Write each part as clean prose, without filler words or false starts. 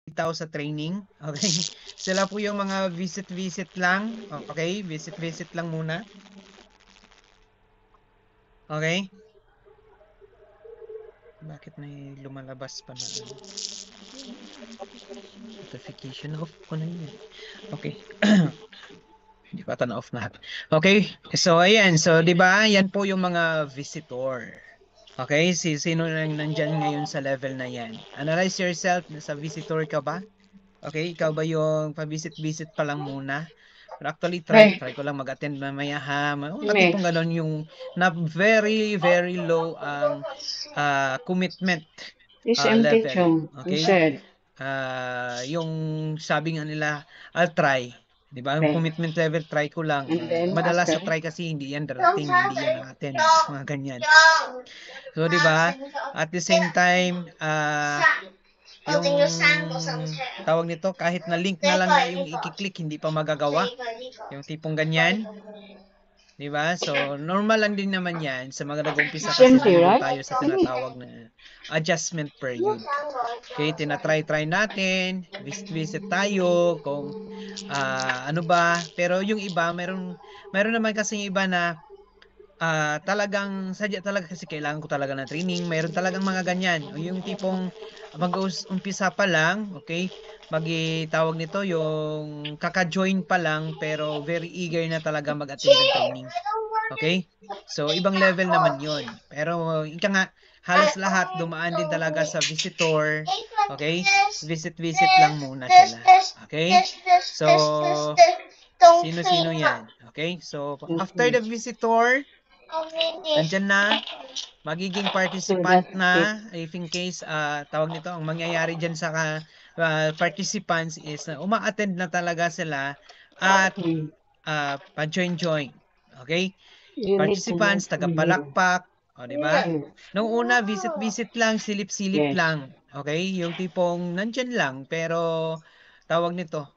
bumitaw sa training. Okay? Sila po yung mga visit-visit lang. Okay? Visit-visit lang muna. Okay? Bakit may lumalabas pa na notification? Off ko na yun. Okay. Hindi pa ata na-off na. Okay? So, ayan. So, di ba? Yan po yung mga visitor. Okay? Sino nang nandyan ngayon sa level na yan? Analyze yourself. Sa visitor ka ba? Okay? Ikaw ba yung pa-visit-visit pa lang muna? Pero actually, try ko lang mag-attend mamaya ha. Tipong ganon yung na very, very low ang commitment level. Okay? Yung sabi nga nila, I'll try. Di ba? Yung commitment level, try ko lang. Madalas sa try kasi hindi yan darating, hindi yan na-attend. Mga ganyan. So, di ba? At the same time, yung tawag nito, kahit na link na lang na yung i-click, hindi pa magagawa. Yung tipong ganyan. Di ba? So, normal lang din naman yan. Sa mga nag-umpisa kasi nandun tayo sa tinatawag na adjustment period. Okay, tinatry natin, visit tayo, kung ano ba. Pero yung iba, meron naman kasi yung iba na talagang sadya talaga kasi kailangan ko talaga ng training. Meron talagang mga ganyan. Yung tipong mag-umpisa pa lang, okay? Tawag nito yung kaka-join pa lang pero very eager na talaga mag-attend ng training. Okay? So ibang level naman 'yon. Pero ika nga halos lahat dumaan din talaga sa visitor. Okay? Visit lang muna sila. Okay? So sino-sino 'yan? Okay? So after the visitor, andyan na, magiging participant na if in case tawag nito, ang mangyayari diyan sa participants is na uma-attend na talaga sila at pa-join. Okay? Participants, tagapalakpak, o di ba? Nung una, visit lang, silip-silip lang. Okay? Yung tipong nandyan lang, pero tawag nito,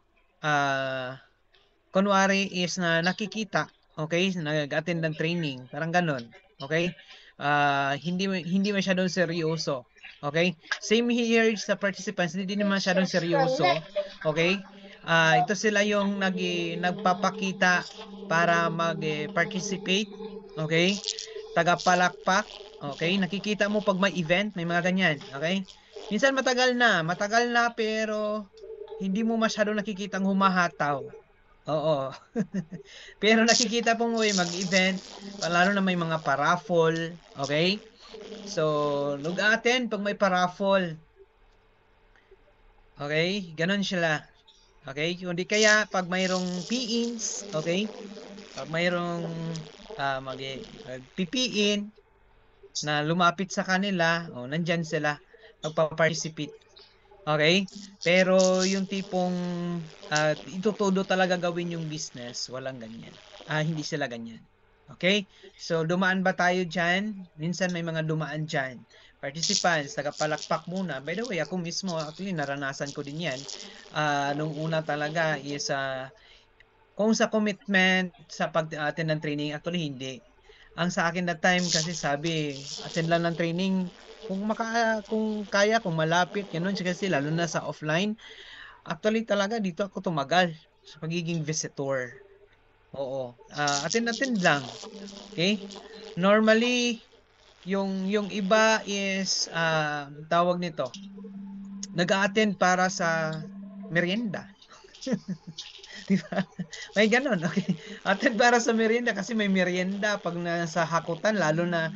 kunwari is na nakikita, okay? Nag-attend ng training, parang ganun. Okay? Hindi masyadong seryoso. Okay? Same here sa participants, hindi din masyadong seryoso. Okay? Ito sila yung nagpapakita para mag-participate. Okay? Tagapalakpak. Okay? Nakikita mo pag may event, may mga ganyan. Okay? Minsan matagal na pero hindi mo masyadong nakikitang humahataw. Oo. Pero nakikita po mo mag-event, lalo na may mga paraffol, okay? So, nag-attend pag may paraffol. Okay? Ganon sila. Okay? Kundi kaya pag mayroong PINs, okay? Pag mayroong magpipiin na lumapit sa kanila, nandyan sila, magpa-participate. Okay? Pero yung tipong itutudo talaga gawin yung business, walang ganyan. Hindi sila ganyan. Okay? So, dumaan ba tayo dyan? Minsan may mga dumaan dyan. Participants, tagapalakpak muna. By the way, ako mismo, actually, naranasan ko din yan. Nung una talaga is, kung sa commitment, sa pag-attend ng training, actually, hindi. Ang sa akin that time, kasi sabi, attend lang ng training, kung kaya, kung malapit, ganun kasi lalo na sa offline. Actually talaga dito ako tumagal sa pagiging visitor. Oo. Attend lang. Okay? Normally, yung iba is tawag nito, nag-a-attend para sa merienda. Diba? May ganun, okay. Attend para sa merienda kasi may merienda pag nasa hakutan, lalo na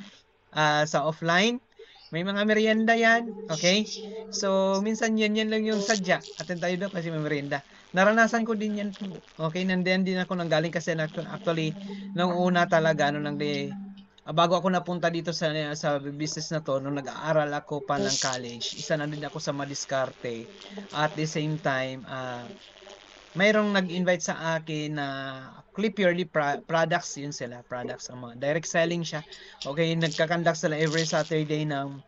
sa offline. May mga merienda yan, okay? So, minsan yan lang yung sadya. Attend tayo doon kasi may merienda. Naranasan ko din yan po. Okay, nandiyan din ako nanggaling kasi actually, nung una talaga, bago ako napunta dito sa business na to, nung nag-aaral ako pa ng college, isa na din ako sa madiskarte. At the same time, mayroong nag-invite sa akin na purely products yun sila, products ang mga direct selling siya. Okay, nagkakandak sila every Saturday ng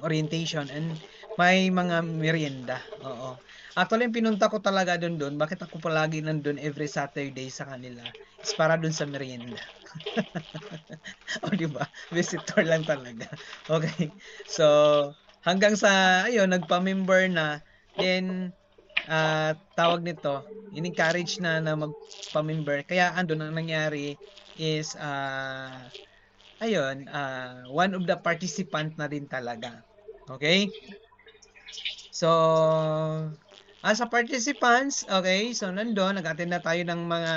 orientation and may mga merienda. Oo. Actually, pinunta ko talaga doon. Bakit ako palagi nandun every Saturday sa kanila? Is para doon sa merienda. O, di ba? Visitor lang talaga. Okay. So, hanggang sa, ayun, nagpa-member na, Then, tawag nito, in-encourage na magpa-member. Kaya andun ang nangyari is, ayun, one of the participant na din talaga. Okay? So, as a participants, okay, so nandun, nag-attend na tayo ng mga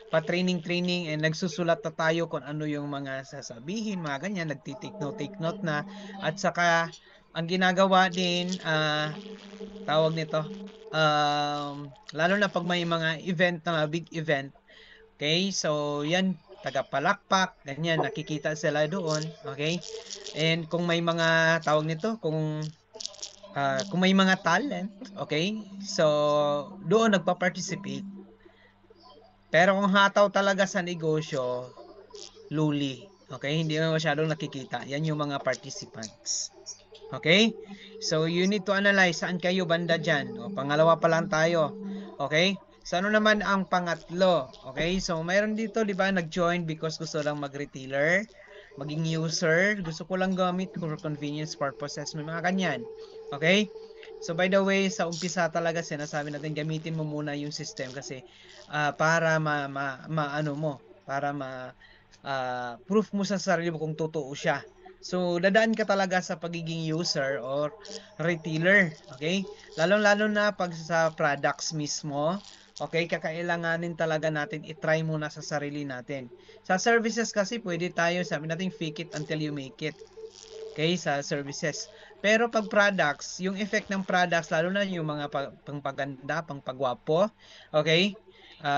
pa-training and nagsusulat na tayo kung ano yung mga sasabihin, mga ganyan, take note na. At saka, ang ginagawa din, tawag nito, lalo na pag may mga event na big event, okay, so yan, tagapalakpak, ganyan, nakikita sila doon, okay? And kung may mga tawag nito, kung may mga talent, okay? So, doon nagpa-participate. Pero kung hataw talaga sa negosyo, luli. Okay? Hindi mo masyadong nakikita. Yan yung mga participants. Okay? So, you need to analyze saan kayo banda dyan. O, pangalawa pa lang tayo. Okay? So, ano naman ang pangatlo? Okay? So, mayroon dito, di ba, nag-join because gusto lang mag-retailer, maging user, gusto ko lang gamit for convenience purposes, may mga ganyan. Okay? So, by the way, sa umpisa talaga sinasabi natin, gamitin mo muna yung system kasi para proof mo sa sarili mo kung totoo siya. So, dadaan ka talaga sa pagiging user or retailer, okay? Lalong-lalo na pag sa products mismo, okay, kakailanganin talaga natin i-try muna sa sarili natin. Sa services kasi pwede tayo, sabi natin, fake it until you make it. Okay, sa services. Pero pag products, yung effect ng products, lalo na yung mga pangpaganda, pangpagwapo, okay,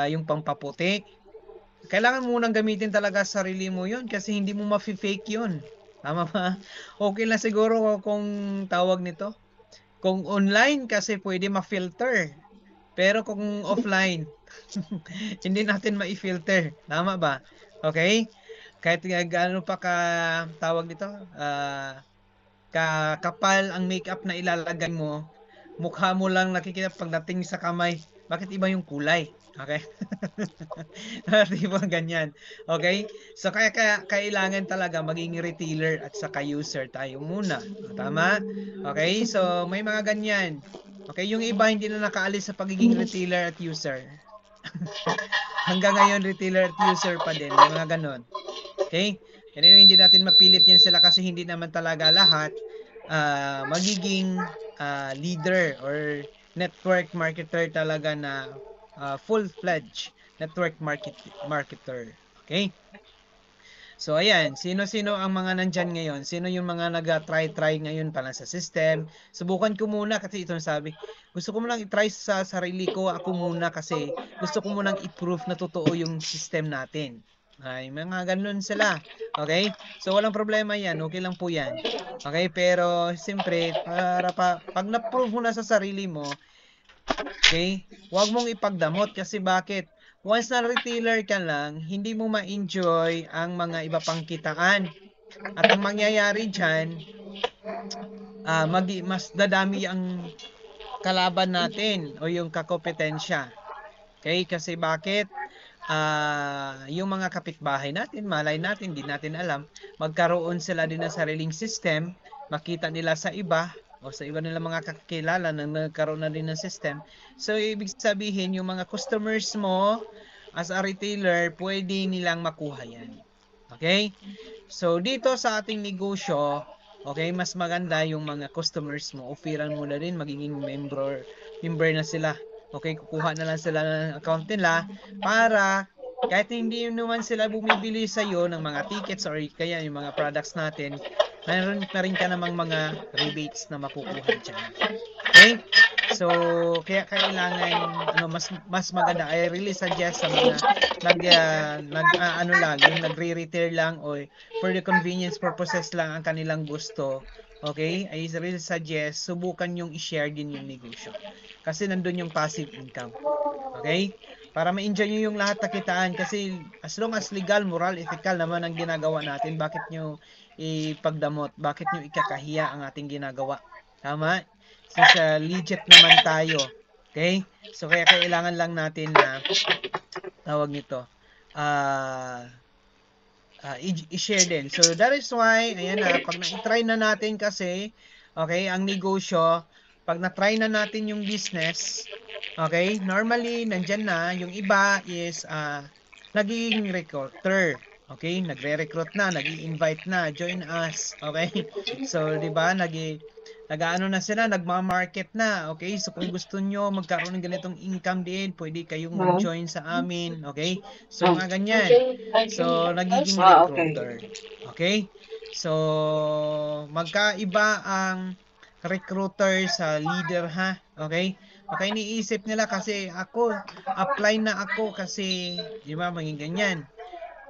yung pangpaputi, kailangan mo nang gamitin talaga sa sarili mo yun kasi hindi mo ma-fake yun. Tama ba? Okay lang siguro kung tawag nito. Kung online kasi pwede ma-filter. Pero kung offline, hindi natin ma-filter. Tama ba? Okay? Kahit gaano pa ka tawag nito, kakapal ang makeup na ilalagay mo, mukha mo lang nakikita pagdating sa kamay. Bakit iba yung kulay? Okay? Di ba ganyan? Okay? So kaya kailangan talaga maging retailer at saka user tayo muna. Tama? Okay? So may mga ganyan. Okay, yung iba hindi na nakaalis sa pagiging retailer at user. Hanggang ngayon retailer at user pa din, may mga ganon. Okay? Pero hindi natin mapilit yan sila kasi hindi naman talaga lahat magiging leader or network marketer talaga na full-fledged network marketer. Okay? So, ayan. Sino-sino ang mga nandyan ngayon? Sino yung mga nag-try ngayon pala sa system? Subukan ko muna kasi ito sabi. Gusto ko munang i-try sa sarili ko. Ako muna kasi gusto ko munang i-prove na totoo yung system natin. Ay, mga ganun sila. Okay? So, walang problema yan. Okay lang po yan. Okay? Pero, siyempre, pag na-prove mo na sa sarili mo, okay, huwag mong ipagdamot kasi bakit? Once na retailer ka lang, hindi mo ma-enjoy ang mga iba pang kitaan. At ang mangyayari dyan, mas dadami ang kalaban natin o yung kakompetensya. Okay? Kasi bakit? Yung mga kapitbahay natin, malay natin, di natin alam, magkaroon sila din ng sariling system, makita nila sa iba, o sa iba nila mga kakilala na nagkaroon na din ng system. So, ibig sabihin, yung mga customers mo, as a retailer, pwede nilang makuha yan. Okay? So, dito sa ating negosyo, okay, mas maganda yung mga customers mo, offeran mo na rin, magiging member na sila. Okay, kukuha na lang sila ng account nila para kahit hindi naman sila bumibili sa iyo ng mga tickets or kaya yung mga products natin, mayroon na rin ka namang mga rebates na makukuha dyan. Okay? So, kaya kailangan mas maganda. I really suggest sa mga yung nagre-retail lang o for the convenience purposes lang ang kanilang gusto. Okay? I really suggest subukan yung i-share din yung negosyo. Kasi nandun yung passive income. Okay? Para ma-enjoy nyo yung lahat na kitaan kasi as long as legal, moral, ethical naman ang ginagawa natin, bakit nyo ipagdamot? Bakit nyo ikakahiya ang ating ginagawa? Tama? Since legit naman tayo. Okay? So, kaya kailangan lang natin na tawag nito i-share din. So, that is why, ayan na, pag na-try na natin kasi, okay, ang negosyo, pag na-try na natin yung business, okay, normally, nandyan na, yung iba is, nagiging recruiter. Okay, nagre-recruit na, nag-i-invite na, join us. Okay, so, di ba, nag-ano na sila, nagma-market na. Okay, so kung gusto nyo magkaroon ng ganitong income din, pwede kayong mag-join sa amin. Okay, so mga ganyan. So, nagiging recruiter. Okay, so, magkaiba ang recruiter sa leader, ha? Okay, baka iniisip nila kasi ako, apply na ako kasi, di ba, maging ganyan.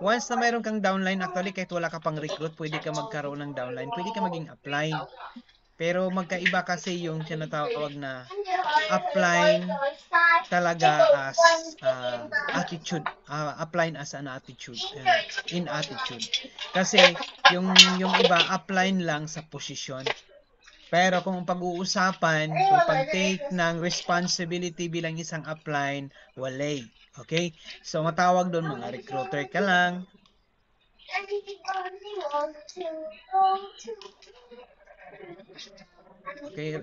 Once na mayroon kang downline, actually, kahit wala ka pang recruit, pwede ka magkaroon ng downline, pwede ka maging upline. Pero magkaiba kasi yung tinatawag na upline talaga as attitude, upline as an attitude, in attitude. Kasi yung iba, upline lang sa posisyon. Pero kung pag-uusapan, kung pag-take ng responsibility bilang isang upline, walay. Okay? So, matawag doon mga recruiter ka lang. Okay,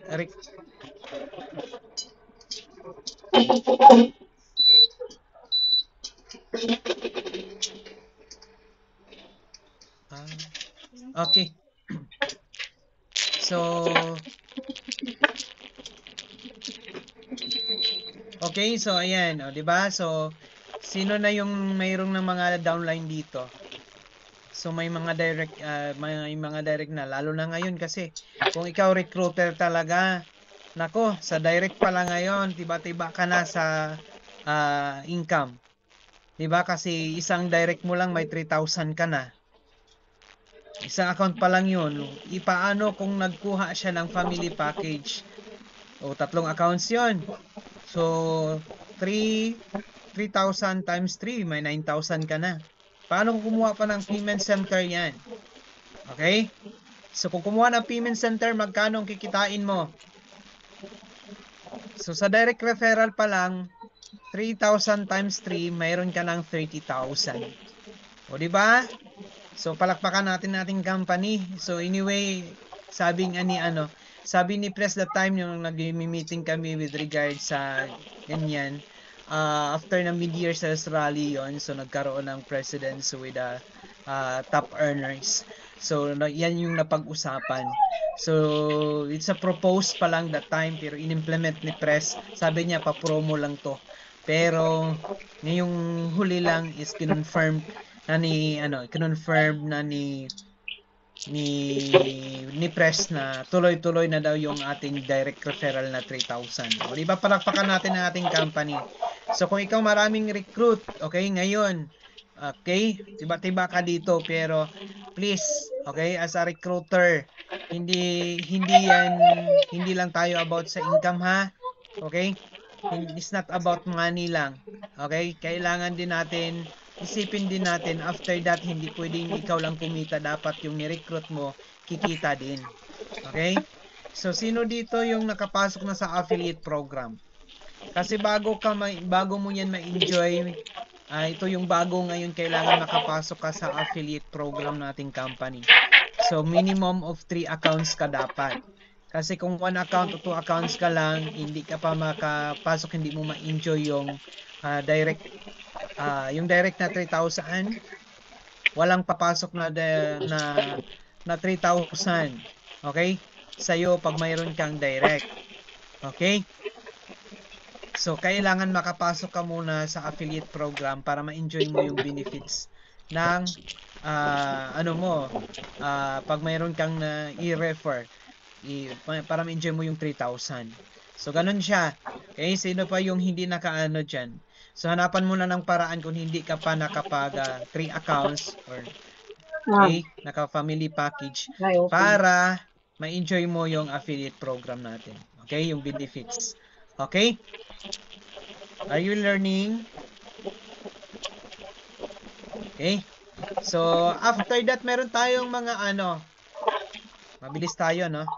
okay. So, okay, so ayan, oh, 'di ba? So, sino na yung mayroong ng mga downline dito? So may mga direct na, lalo na ngayon kasi kung ikaw recruiter talaga, nako, sa direct pa lang ngayon, tiba-tiba ka na sa income. 'Di ba? Kasi isang direct mo lang may 3,000 ka na. Isang account pa lang 'yun. Ipaano kung nagkuha siya ng family package? O tatlong accounts 'yon. So 3,000 times 3, may 9,000 ka na. Paano kung kumuha pa ng payment center 'yan? Okay? So kung kumuha ng payment center, magkano ang kikitain mo? So sa direct referral pa lang, 3,000 times 3, mayroon ka ng 30,000. O di ba? So palakpakan natin ating company. So anyway, sabi ni Press that time yung nag-meeting kami with regard sa ganyan. After ng mid-year sales rally yon, so nagkaroon ng presidents with top earners. So yan yung napag-usapan. So it's a propose pa lang that time, pero in-implement ni Press. Sabi niya pa-promo lang to. Pero ngayong huli lang is kinonfirm na ni Press na tuloy-tuloy na daw yung ating direct referral na 3,000. O di ba, palakpakan natin ang ating company. So kung ikaw maraming recruit, okay, ngayon, okay, tiba-tiba ka dito, pero please, okay, as a recruiter, hindi lang tayo about sa income, ha? Okay? It's not about money lang. Okay? Kailangan din natin, isipin din natin, after that, hindi pwedeng ikaw lang kumita. Dapat yung ni-recruit mo, kikita din. Okay? So, sino dito yung nakapasok na sa affiliate program? Kasi bago mo yan ma-enjoy, ito yung bago ngayon, kailangan makapasok ka sa affiliate program nating company. So, minimum of 3 accounts ka dapat. Kasi kung 1 account o 2 accounts ka lang, hindi ka pa makapasok, hindi mo ma-enjoy yung direct na 3,000. Walang papasok na 3,000. Okay? Sa'yo pag mayroon kang direct. Okay? So, kailangan makapasok ka muna sa affiliate program para ma-enjoy mo yung benefits ng pag mayroon kang i-refer, para ma-enjoy mo yung 3,000. So, ganun siya. Okay, sino pa yung hindi nakaano dyan? So, hanapan mo na ng paraan kung hindi ka pa nakapag 3 accounts or naka-family package para ma-enjoy mo yung affiliate program natin. Okay, yung benefits. Okay? Are you learning? Okay? So, after that, meron tayong mga mabilis tayo, no?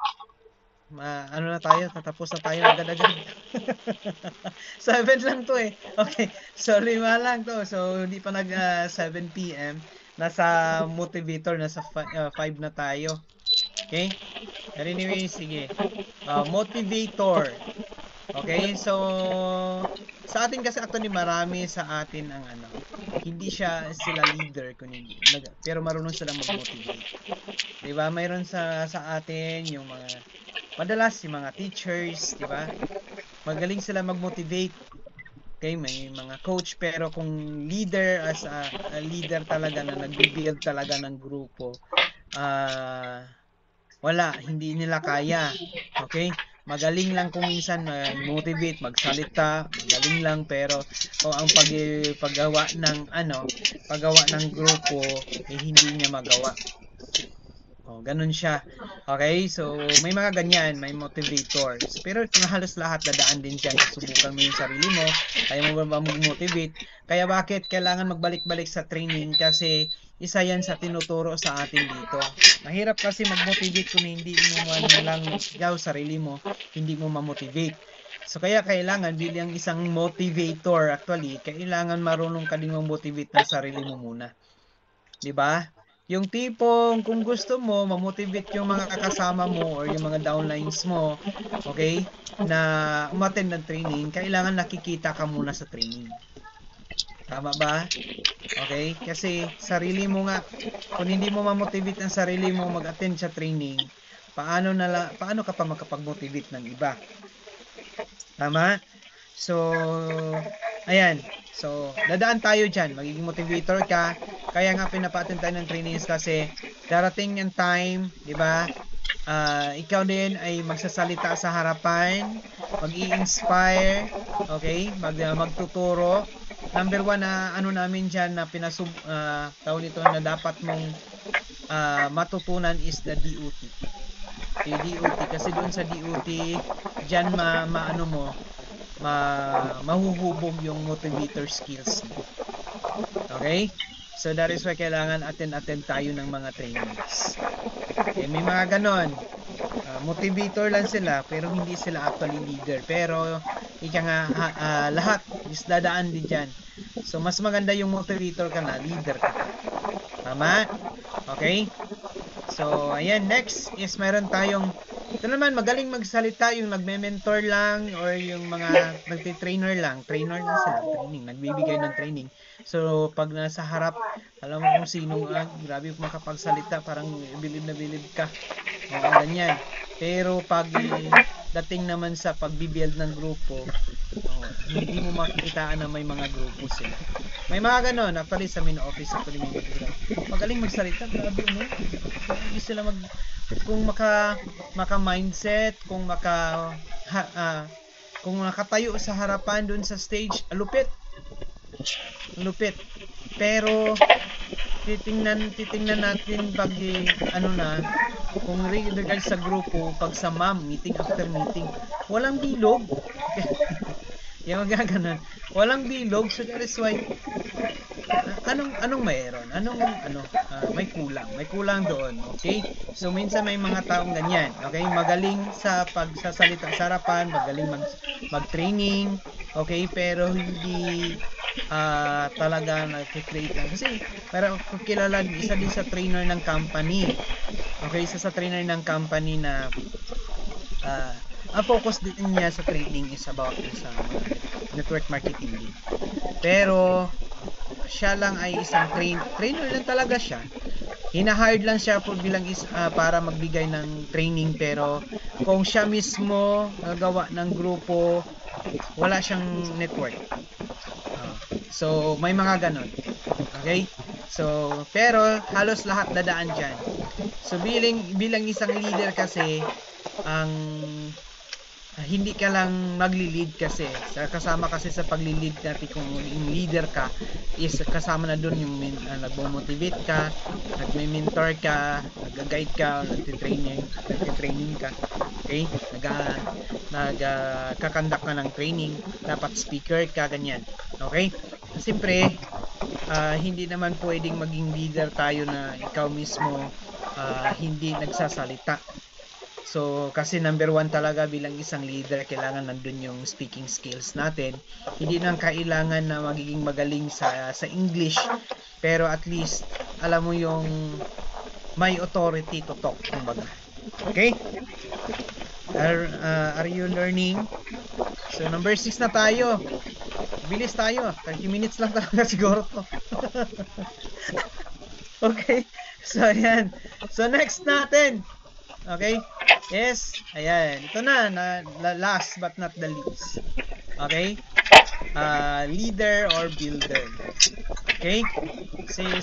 Na tayo, tatapos na tayo agad-agad. 7 lang to eh. Okay, so 5 lang to. So, hindi pa 7 p.m. Nasa motivator, nasa 5 na tayo. Okay? But anyway, sige. Motivator. Okay? So, sa atin kasi actually marami sa atin ang ano, hindi sila leader kundi pero marunong silang mag-motivate. 'Di ba? Mayroon sa atin yung mga madalas yung mga teachers, 'di ba? Magaling sila mag-motivate. Okay, may mga coach pero kung leader as a leader talaga na nagbi-build talaga ng grupo, wala, hindi nila kaya. Okay? Magaling lang kung minsan motivate, magsalita, magaling lang pero ang paggawa ng paggawa ng grupo hindi niya magawa. Ganun siya. Okay? So, may mga ganyan, may motivators. Pero halos lahat dadaan din dyan. Susubukan mo yung sarili mo. Kaya mo ba mag-motivate? Kaya bakit kailangan magbalik-balik sa training? Kasi isa yan sa tinuturo sa atin dito. Mahirap kasi mag-motivate kung hindi mo man lang ikaw, sarili mo, hindi mo ma-motivate. So, kaya kailangan bilang isang motivator, actually, kailangan marunong ka din mag-motivate ng sarili mo muna. 'Di ba? Yung tipong kung gusto mo ma-motivate yung mga kasama mo or yung mga downlines mo, okay, na umattend ng training, kailangan nakikita ka muna sa training. Tama ba? Okay? Kasi sarili mo nga, kung hindi mo ma-motivate ang sarili mo mag-attend sa training, paano ka pa makapag-motivate ng iba? Tama? So, ayan. So, dadaan tayo dyan. Magiging motivator ka. Kaya nga pinapa-attend tayo ng trainings kasi darating yung time, di ba? Ikaw din ay magsasalita sa harapan, mag-i-inspire, okay? Magtuturo. Number one na ano namin dyan na tawag nito na dapat mong matutunan is the DOT. Yung DOT kasi doon sa DOT, dyan maano mo, mahuhubog yung motivator skills mo. Okay? So that is why kailangan attend tayo ng mga trainings. Okay, may mga ganon. Motivator lang sila pero hindi sila actually leader. Pero ika nga lahat is dadaan din dyan. So mas maganda yung motivator ka na, leader ka. Tama? Okay? So ayan, next is meron tayong ito naman, magaling magsalita yung nagme-mentor lang or yung mga nagti-trainer lang. Trainer lang sila, training, nagbibigay ng training. So, pag nasa harap, alam mo kung sinong, grabe makapagsalita, parang bilib na bilib ka. Ganyan. Pero pag dating naman sa pagbibuild ng grupo, hindi mo makikitaan na may mga grupo sila. May mga ganon, actually sa main office, actually may mga magaling magsalita, grabe mo. Hindi sila kung maka mindset, kung kung nakatayo sa harapan dun sa stage, lupit. Pero titingnan natin pag kung regards sa grupo, pag sa meeting after meeting, walang bilog. Yung magaganon, walang bilog, so that is why anong mayroon? May kulang doon, okay? So minsan may mga taong ganyan, okay? Magaling sa pagsasalita sa harapan, magaling mag-training, okay? Pero hindi talaga nag-create lang kasi pero kilala isa din sa trainer ng company. Okay, isa sa trainer ng company na ang focus din niya sa training is about sa network marketing din. Pero siya lang ay isang trainer lang talaga siya. Hina-hired lang siya para magbigay ng training pero kung siya mismo gagawa ng grupo, wala siyang network. So may mga ganon. Okay? So pero halos lahat dadaan diyan. So bilang isang leader kasi ang hindi ka lang magli-lead kasi kasama kasi sa pagli-lead natin kung maging leader ka is kasama na doon yung nagmo-motivate ka, nagme-mentor ka, nag-guide ka, nagti-training ka, okay, nagkakandak ka ng training, dapat speaker ka, ganyan, okay. Siyempre hindi naman pwedeng maging leader tayo na ikaw mismo hindi nagsasalita. So, kasi number one talaga bilang isang leader, kailangan nandun yung speaking skills natin. Hindi nang kailangan na magiging magaling sa English, pero at least, alam mo yung may authority to talk, kumbaga. Okay? Are you learning? So, number 6 na tayo. Bilis tayo. 30 minutes lang talaga siguro to. Okay? So, ayan. So, next natin. Okay? Yes. Ayan. Ito na. Last but not the least. Okay? Leader or builder. Okay?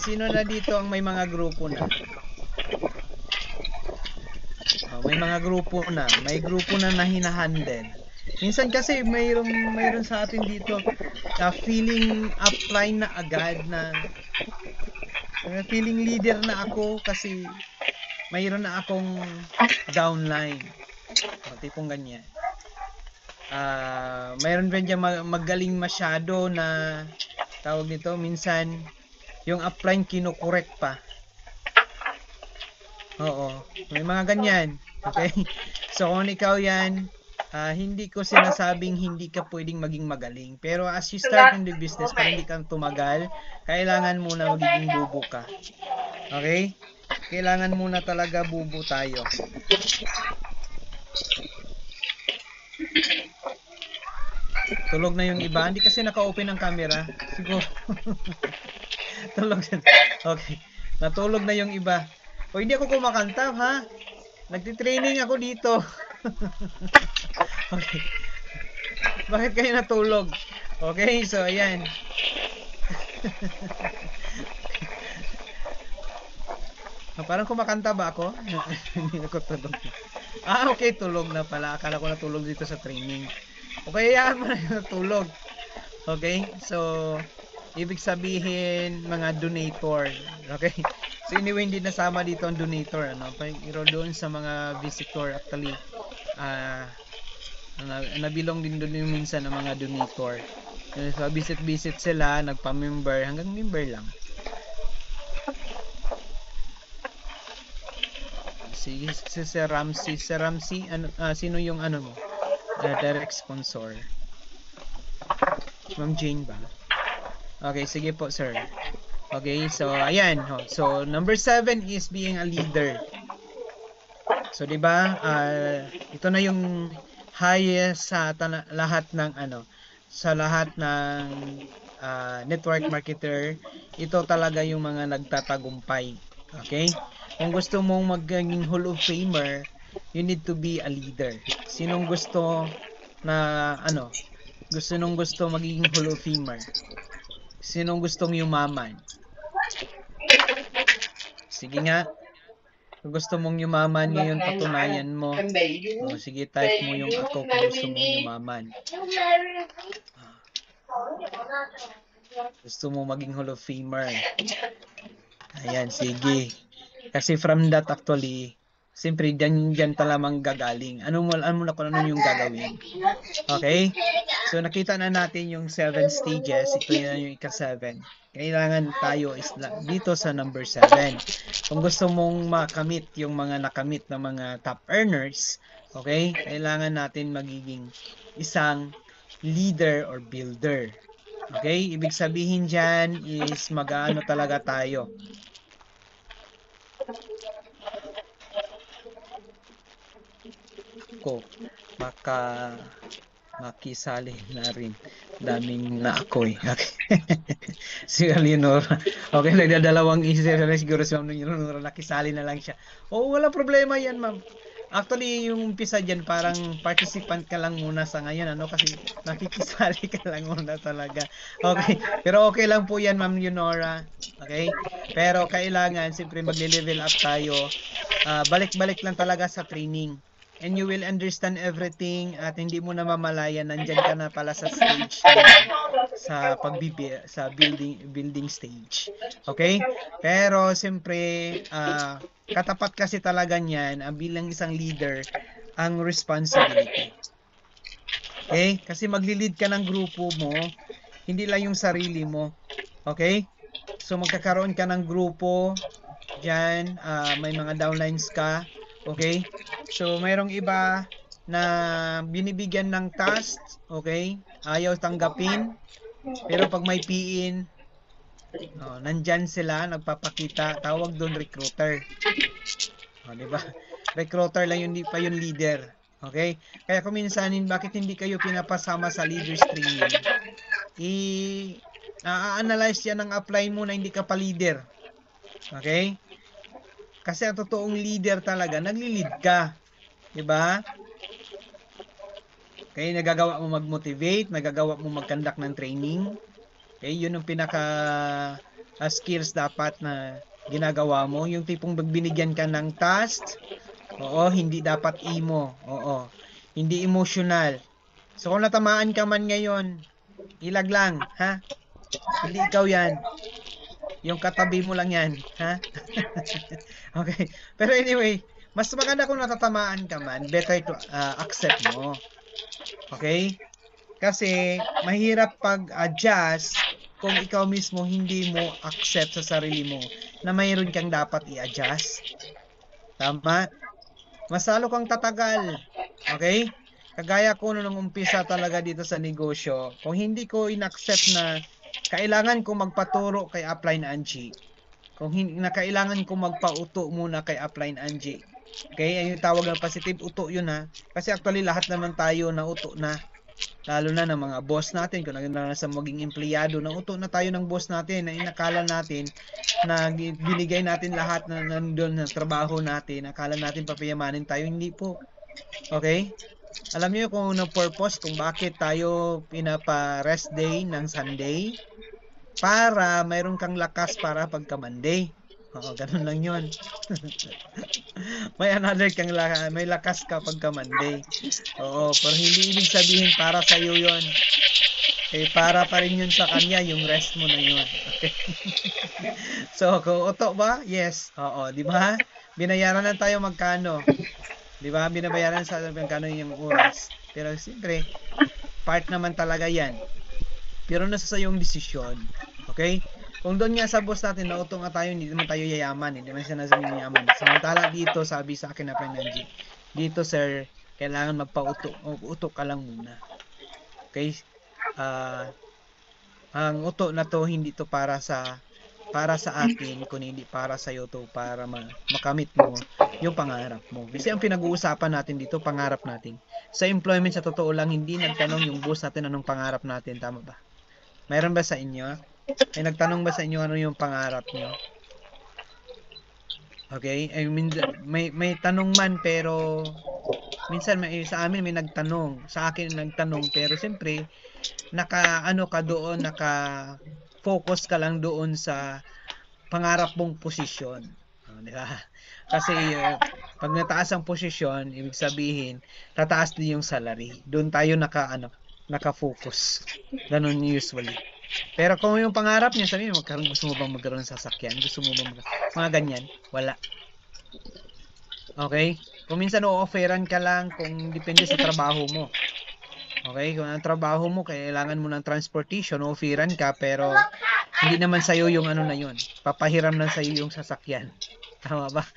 Sino na dito ang may mga grupo na? May mga grupo na. May grupo na hinahandle. Minsan kasi mayroon sa atin dito feeling upline na agad na feeling leader na ako kasi mayroon na akong downline. Tipong ganyan. Mayroon rin dyan magaling masyado na tawag nito, minsan yung upline kinukorek pa. Oo, may mga ganyan. Okay? So kung ikaw yan, hindi ko sinasabing hindi ka pwedeng maging magaling. Pero as you start in the business, para hindi kang tumagal, kailangan muna magiging bubo ka. Okay? Kailangan muna talaga bubo tayo. Tulog na yung iba. Hindi kasi naka-open ang camera. Siguro. Tulog na. Okay. Natulog na yung iba. O hindi ako kumakanta, ha? Nagtitraining ako dito. Okay. Bakit kayo natulog? Okay, so ayan. Parang kumakanta ba ako? Hindi ako tulog. Okay, tulog na pala. Akala ko natulog dito sa training. Okay, yan mo na yung natulog. Okay, so ibig sabihin mga donator. Okay, so anyway, hindi nasama dito ang donator, ano? Pero doon sa mga visitor, actually, nabilong din doon yung minsan ng mga donator. So visit sila, nagpa-member, hanggang member lang. Si Ramsey, ano, sino yung ano mo? Direct sponsor. Ma'am Jane ba? Okay, sige po, sir. Okay, so ayan. So number 7 is being a leader. So 'di ba? Ito na yung highest sa lahat ng ano, sa lahat ng network marketer. Ito talaga yung mga nagtatagumpay. Okay? Kung gusto mong maging Hall of Famer, you need to be a leader. Sinong gusto na ano, gusto magiging Hall of Famer? Sinong gustong yumaman? Sige nga. Kung gusto mong yumaman ngayon, patunayan mo. Sige, type mo yung ako kung gusto mong yumaman. Gusto mo maging Hall of Famer. Ayan, sige. Kasi from that actually, siyempre dyan talamang gagaling. Ano mo na kung ano yung gagawin. Okay? So nakita na natin yung 7 stages. Ito yung ika-7. Kailangan tayo is dito sa number 7. Kung gusto mong makamit yung mga nakamit ng mga top earners, okay? Kailangan natin magiging isang leader or builder. Okay? Ibig sabihin dyan is mag-ano talaga tayo. Ko makisali na rin. Daming na ako eh. Okay. Si Leonora. Okay, nagdadalawang isip siguro si Ma'am Leonora, nakisali na lang siya. Wala problema yan, ma'am. Actually, yung umpisa dyan, parang participant ka lang muna sa ngayon, ano? Kasi nakikisali ka lang muna talaga. Okay, pero okay lang po yan, Ma'am Leonora. Okay? Pero kailangan, siyempre magle-level up tayo. Balik-balik lang talaga sa training. And you will understand everything at hindi mo na mamalayan, nandyan ka na pala sa stage sa building stage. Okay? Pero siyempre katapat kasi talaga niyan bilang isang leader ang responsibility. Okay? Kasi magli-lead ka ng grupo mo, hindi lang yung sarili mo. Okay? So magkakaroon ka ng grupo diyan, may mga downlines ka. Okay? So, mayroong iba na binibigyan ng task, okay? Ayaw tanggapin. Pero pag may PIN, nandyan sila, nagpapakita. Tawag doon recruiter. Di ba? Recruiter lang yun, hindi pa yung leader. Okay? Kaya kung minsanin, bakit hindi kayo pinapasama sa leaders training? I-analyze yan ng apply mo na hindi ka pa leader. Okay? Kasi ang totoong leader talaga, nagli-lead ka. Diba? Okay, nagagawa mo mag-motivate, nagagawa mo mag-conduct ng training. Okay, yun ang pinaka skills dapat na ginagawa mo. Yung tipong binigyan ka ng task, oo, hindi dapat emo. Oo, hindi emotional. So kung natamaan ka man ngayon, ilag lang, ha? Hindi ikaw yan. Yung katabi mo lang yan, ha? Okay. Pero anyway, mas maganda kung natatamaan ka man, better to accept mo. Okay? Kasi mahirap pag-adjust kung ikaw mismo hindi mo accept sa sarili mo na mayroon kang dapat i-adjust. Tama? Mas lalo kang tatagal. Okay? Kagaya ko nung umpisa talaga dito sa negosyo, kung hindi ko in-accept na kailangan ko magpaturo kay Upline Angie, kung hindi na kailangan ko magpauto muna kay Upline Angie. Okay? Ay yung tawag ng positive uto yun ha. Kasi actually lahat naman tayo na uto na. Lalo na ng mga boss natin, kung nasa maging empleyado, nauto na tayo ng boss natin na inakala natin na binigay natin lahat na nandun na trabaho natin, akala natin papayamanin tayo, hindi po. Okay? Alam niyo kung ano purpose kung bakit tayo pinapa-rest day ng Sunday? Para mayroon kang lakas para pagka Monday. Oo, ganun lang yun. May lakas ka pagka Monday. Oo, pero hindi ibig sabihin para sa iyo yun. Eh, para pa rin yun sa kanya, yung rest mo na yun. Okay? So, kung uto ba? Yes. Oo, di ba? Binayaran lang tayo magkano. Di ba? Binabayaran sa magkano yung oras. Pero siyempre, part naman talaga yan. Pero nasa sa yung desisyon. Okay? Kung doon nga sa boss natin, nauto nga tayo, hindi naman tayo yayaman. Hindi naman sinasabing yaman. Samantala dito, sabi sa akin na Fernanji, dito sir, kailangan magpa-uto ka lang muna. Okay? Ang uto na to, hindi to para sa akin, kung hindi para sa iyo to, para makamit mo yung pangarap mo. Kasi ang pinag-uusapan natin dito, pangarap natin. Sa employment, sa totoo lang, hindi nagtanong yung boss natin anong pangarap natin. Tama ba? Mayroon ba sa inyo? Ay nagtanong ba sa inyo ano yung pangarap niyo? Okay? I mean, may tanong man pero minsan sa amin may nagtanong, sa akin nagtanong pero siyempre naka focus ka lang doon sa pangarap mong posisyon. Di ba? Kasi pag nataas ang posisyon, ibig sabihin tataas din yung salary. Doon tayo naka-focus. Ganun usually. Pero kung yung pangarap niya, sabihin mo, gusto mo bang magkaroon ng sasakyan? Gusto mo bang mga ganyan? Wala. Okay? Kung minsan o-offeran ka lang kung depende sa trabaho mo. Okay? Kung ang trabaho mo, kailangan mo ng transportation, o-offeran ka, pero hindi naman sa'yo yung ano na yun. Papahiram lang sa'yo yung sasakyan. Tama ba?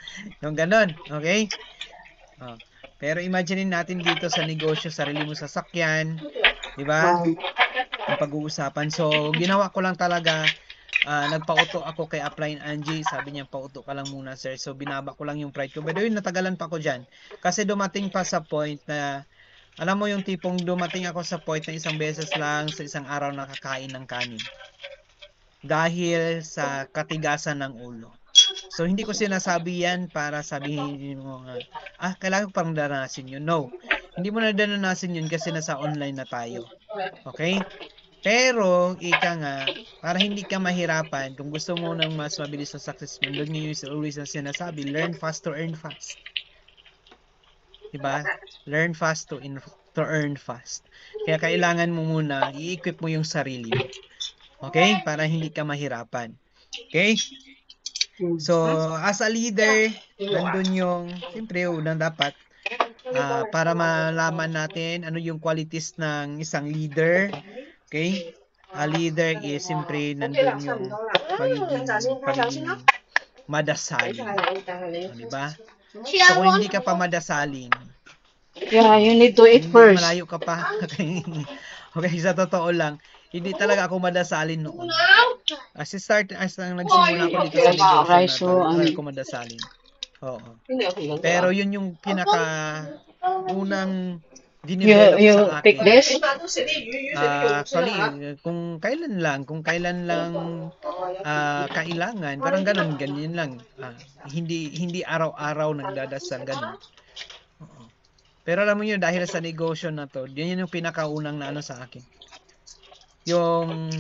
Yung ganon. Okay? Pero imaginein natin dito sa negosyo, sarili mo sasakyan. Diba? Ang pag-uusapan. So, ginawa ko lang talaga, nagpauto ako kay Upline Angie. Sabi niya, pauto ka lang muna, sir. So, binaba ko lang yung pride ko. By the way, natagalan pa ako dyan. Kasi dumating pa sa point na, alam mo yung tipong dumating ako sa point na isang beses lang sa isang araw nakakain ng kanin. Dahil sa katigasan ng ulo. So, hindi ko sinasabi yan para sabihin mo, kailangan ko parang daranasin yun. No. Hindi mo na daranasin yun kasi nasa online na tayo. Okay? Pero, nga, para hindi ka mahirapan, kung gusto mo ng mas mabilis na success mo, doon yung always na sinasabi, learn fast to earn fast. Diba? Learn fast to earn fast. Kaya kailangan mo muna, i-equip mo yung sarili mo. Okay? Para hindi ka mahirapan. Okay? So, as a leader, nandun yung, siyempre, unang dapat, para malaman natin ano yung qualities ng isang leader. Okay? A leader is siyempre nandun yung pagiging madasalin. Diba? So, kung hindi ka pa madasalin, you need to eat first. Malayo ka pa. Okay, sa totoo lang, hindi talaga ako madasalin noon. As nagsimula ako dito sa negosyo na talaga ako madasalin. Oo. Pero yun yung pinaka unang You dinevelop sa pick akin. this? Actually, kung kailan lang kailangan, parang ganun, ganyan lang. Hindi araw-araw nagdadasal ganun. Oo. Pero alam mo yun, dahil sa negosyo na to, yun yung pinakaunang na ano sa akin. Yung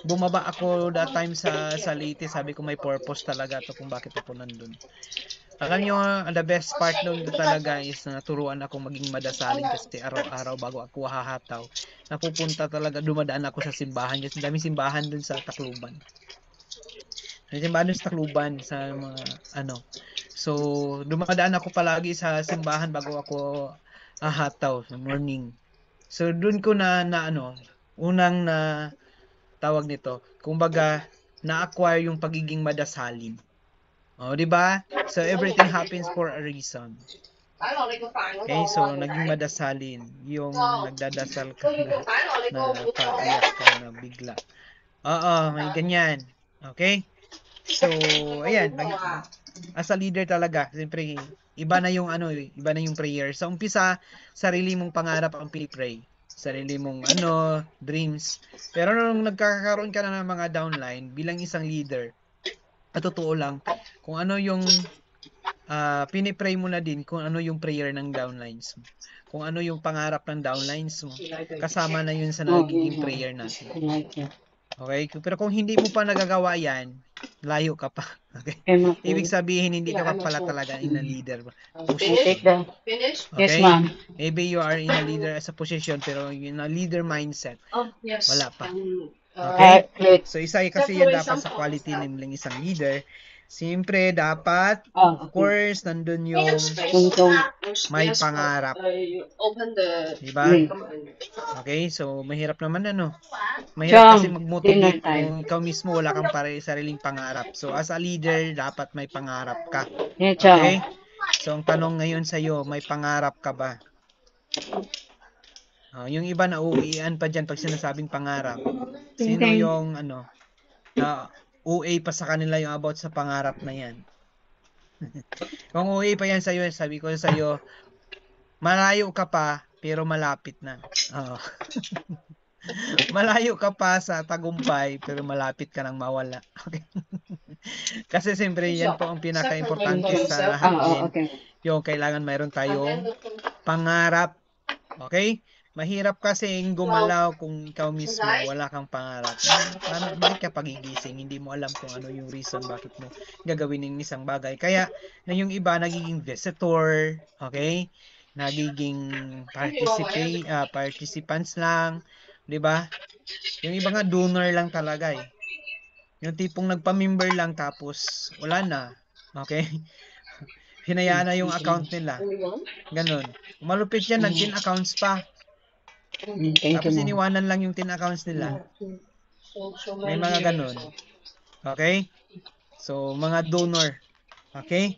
bumaba ako that time sa Leyte, sabi ko may purpose talaga to kung bakit ako nandun. Alam nyo, the best part nun talaga is naturuan ako maging madasalin kasi araw-araw bago ako hahataw, napupunta talaga, dumadaan ako sa simbahan kasi daming simbahan dun sa Tacloban. May simbahan dun sa Tacloban sa mga ano. So, dumadaan ako palagi sa simbahan bago ako hahataw sa morning. So, dun ko unang na tawag nito, kumbaga, na-acquire yung pagiging madasalin. Oh, 'di ba? So everything happens for a reason. Okay, so naging madasalin yung nagdadasal ka na paiyak ka na bigla. Oo, may ganyan. Okay? So, ayan, as a leader talaga, siyempre iba na yung iba na yung prayer. Sa umpisa, sarili mong pangarap ang pinipray. Sarili mong dreams. Pero nung nagkakaroon ka na ng mga downline bilang isang leader, at totoo lang, kung ano yung pinipray mo na din kung ano yung prayer ng downlines mo. Kung ano yung pangarap ng downlines mo. Kasama na yun sa nagiging prayer natin. Okay? Pero kung hindi mo pa nagagawa yan, layo ka pa. Okay? Ibig sabihin, hindi ka pa pala talaga in a leader position. Okay? Okay? Yes, ma'am. Maybe you are in a leader as a position, pero in a leader mindset, wala pa. Okay? So, isa kasi yan dapat sa quality ng isang leader. Siyempre, dapat, of course, nandun yung may pangarap. Diba? Okay? So, mahirap naman Mahirap kasi mag-motivate kung ikaw mismo wala kang sariling pangarap. So, as a leader, dapat may pangarap ka. Okay? So, ang tanong ngayon sa'yo, may pangarap ka ba? Yung iba na uuwian pa dyan pag sinasabing pangarap. Sino yung na OA pa sa kanila yung about sa pangarap na yan? Kung OA pa yan sa'yo, sabi ko sa'yo, malayo ka pa, pero malapit na. Malayo ka pa sa tagumpay, pero malapit ka nang mawala. Okay? Kasi siyempre, yan po ang pinaka-importante sa lahat din. Yung kailangan mayroon tayong pangarap. Okay? Mahirap kasing gumalaw kung ikaw mismo wala kang pangarap. Bakit ka pagigising? Hindi mo alam kung ano yung reason bakit mo gagawin ng isang bagay. Kaya na yung iba nagiging visitor, okay? Nagiging participants lang, 'di ba? Yung iba nga donor lang talaga eh. Yung tipong nagpa-member lang tapos wala na. Okay? Hinayaan na yung account nila. Ganon. Malupit yan, nag-10 accounts pa. Tapos iniwanan lang yung 10 accounts nila. May mga ganon. Okay? So, mga donor. Okay?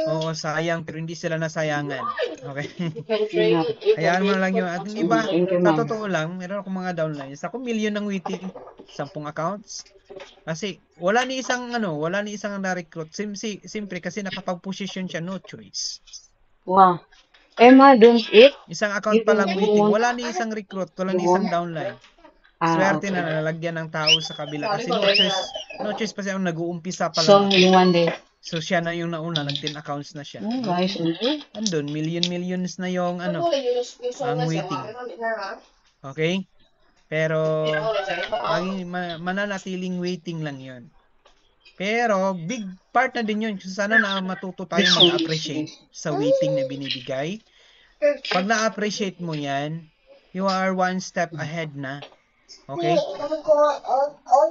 Oo, sayang pero hindi sila nasayangan. Okay? Hayaan mo na lang yung at iba, sa totoo lang, meron akong mga downlines. Ako million ng waiting, 10 accounts. Kasi wala ni isang na-recruit. Simpre kasi nakapag-position siya, no choice. Wow. Emma, don't eat. Isang account pa lang waiting. Wala ni isang recruit, wala ni isang downline. Swerte na nalagyan ng tao sa kabila kasi no choice pa siya nag-uumpisa pa lang. So siya na yung nauna, nag-10 accounts na siya. Andun, millions na yung ang waiting. Okay? Pero mananatiling waiting lang yon. Pero big part na din yun. Sana na matuto tayong mag-appreciate sa waiting na binibigay. Pag na-appreciate mo yan, you are one step ahead na. Okay?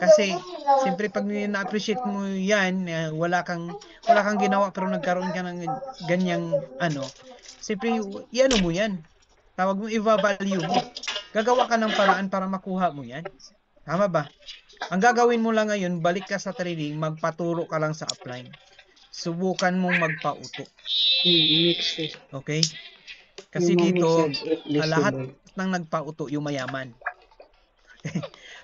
Kasi, siyempre pag na-appreciate mo yan, wala kang ginawa pero nagkaroon ka ng ganyang siyempre, iano mo yan. Tawag mo, i-value mo. Gagawa ka ng paraan para makuha mo yan. Tama ba? Ang gagawin mo lang ngayon, balik ka sa training, magpaturo ka lang sa upline. Subukan mong magpauto. Okay? Kasi dito, lahat ng nagpauto yung mayaman.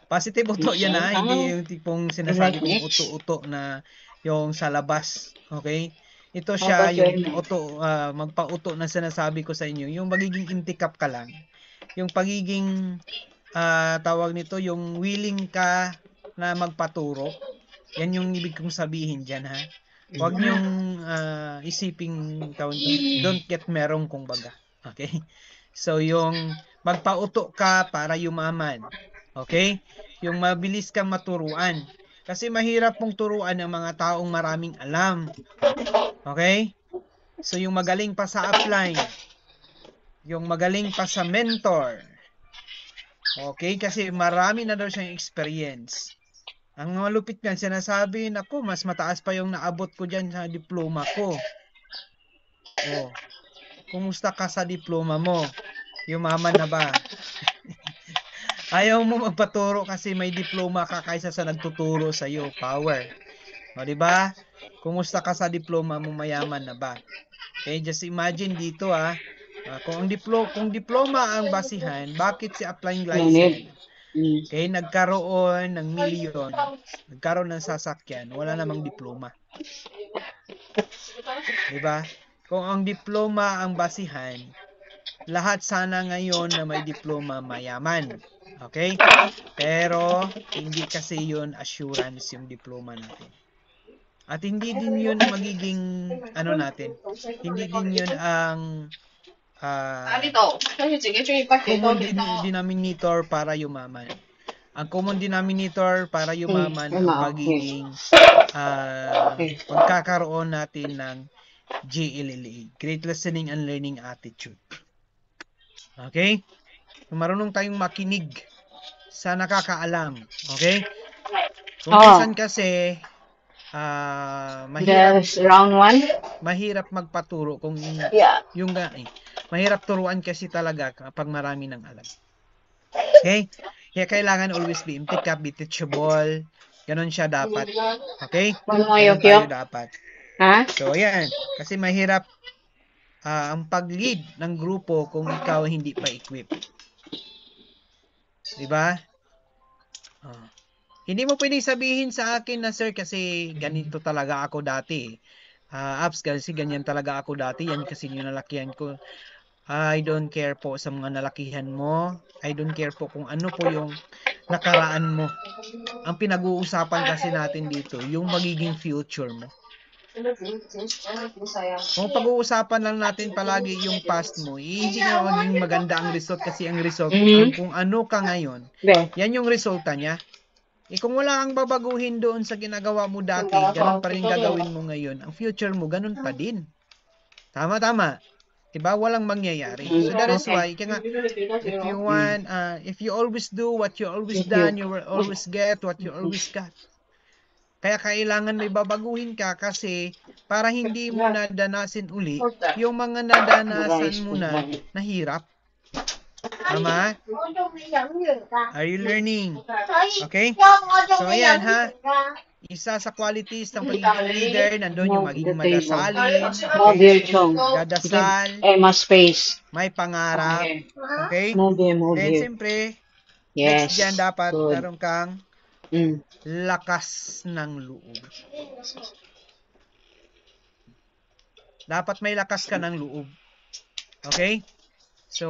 Positive uto yan hindi yung tipong sinasabi kong uto-uto na yung sa labas. Okay? Ito siya yung magpauto na sinasabi ko sa inyo. Yung magiging intikap ka lang. Yung pagiging tawag nito, yung willing ka na magpaturo. Yan yung ibig kong sabihin dyan, ha? Huwag niyong isiping don't get merong kumbaga. Okay? So, yung magpauto ka para yumaman. Okay? Yung mabilis kang maturuan. Kasi mahirap pong turuan ng mga taong maraming alam. Okay? So, yung magaling pa sa upline. Yung magaling pa sa mentor. Okay? Kasi marami na daw siyang experience. Ang malupit niyan, sinasabi, naku, mas mataas pa yung naabot ko dyan sa diploma ko. Oh, kumusta ka sa diploma mo? Yumaman na ba? Ayaw mo magpaturo kasi may diploma ka kaysa sa nagtuturo sa iyo. Power. O, di ba? Kumusta ka sa diploma mo, mayaman na ba? Okay, just imagine dito kung diploma ang basihan, bakit si applying license? Okay, nagkaroon ng milyon, nagkaroon ng sasakyan, wala namang diploma. Diba? Kung ang diploma ang basihan, lahat sana ngayon na may diploma mayaman. Okay? Pero, hindi kasi yun assurance yung diploma natin. At hindi din yun magiging, natin, hindi din yun ang common denominator para yumaman. Ang common denominator para yumaman ang pagiging pagkakaroon natin ng GLLA, Great Listening and Learning Attitude. Okay? Marunong tayong makinig sa nakakaalam. Okay? Kung minsan kasi mahirap magpaturo kung mahirap turuan kasi talaga kapag marami ng alam. Okay? Kaya kailangan always be teachable. Ganon siya dapat. Okay? Ganon tayo dapat. So, ayan. Kasi mahirap ang pag-lead ng grupo kung ikaw hindi pa equipped. Diba? Hindi mo pwedeng sabihin sa akin na, sir, kasi ganito talaga ako dati. Apps, kasi ganyan talaga ako dati. Yan kasi yung nalakihan ko. I don't care po sa mga nalakihan mo. I don't care po kung ano po yung nakaraan mo. Ang pinag-uusapan kasi natin dito, yung magiging future mo. Kung pag-uusapan lang natin palagi yung past mo, hindi nga maging maganda ang result kasi ang result, kung ano ka ngayon, yan yung resulta niya. Kung wala kang babaguhin doon sa ginagawa mo dati, ganun pa rin gagawin mo ngayon, ang future mo, ganun pa din. Tama. Diba? Walang mangyayari. So that is why, if you always do what you always done, you will always get what you always got. Kaya kailangan may babaguhin ka kasi para hindi mo nadanasin uli yung mga nadanasan mo na hirap. Tama? Are you learning? Okay? So, ayan isa sa qualities ng pagiging leader, nandun yung maging madasalin, dadasal, may pangarap, okay? Then, siyempre, next dyan dapat meron kang lakas ng loob. Dapat may lakas ka ng loob. Okay? So,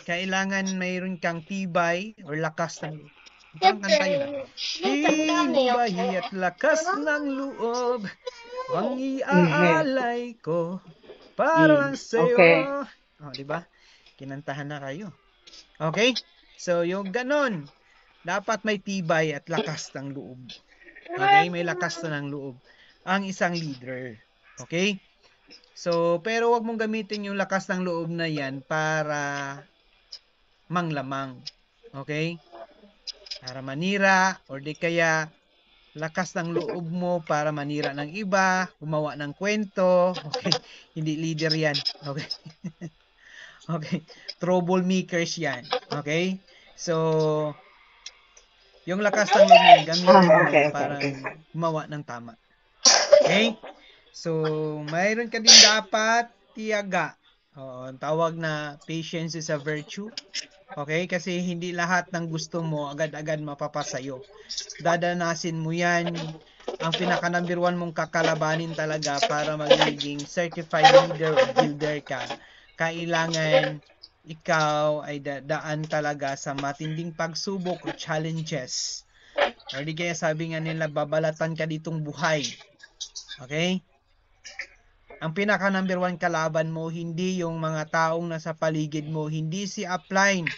kailangan mayroon kang tibay or lakas ng loob. Parang kanta yun. Tibay at lakas ng loob ang iaalay ko para sa'yo. Diba? Kinantahan na kayo. Okay? So, yung ganon, dapat may tibay at lakas ng loob. Okay? May lakas na ng loob ang isang leader. Okay? So, pero wag mong gamitin yung lakas ng loob na yan para manglamang. Okay? Para manira, or di kaya lakas ng loob mo para manira ng iba, gumawa ng kwento. Okay? Hindi leader yan. Okay? Okay? Troublemakers yan. Okay? So, yung lakas ng loob mo, gamitin mo para gumawa ng tama. Okay? So, mayroon ka din dapat tiyaga. Ang tawag na patience is a virtue. Okay? Kasi hindi lahat ng gusto mo agad-agad mapapasayo. Dadanasin mo yan. ang pinaka number one mong kakalabanin talaga para magiging certified leader o builder ka, kailangan ikaw ay daan talaga sa matinding pagsubok o challenges. Or di kaya sabi nga nila, babalatan ka ditong buhay. Okay? Ang pinaka number one kalaban mo, hindi yung mga taong nasa paligid mo, hindi si upline,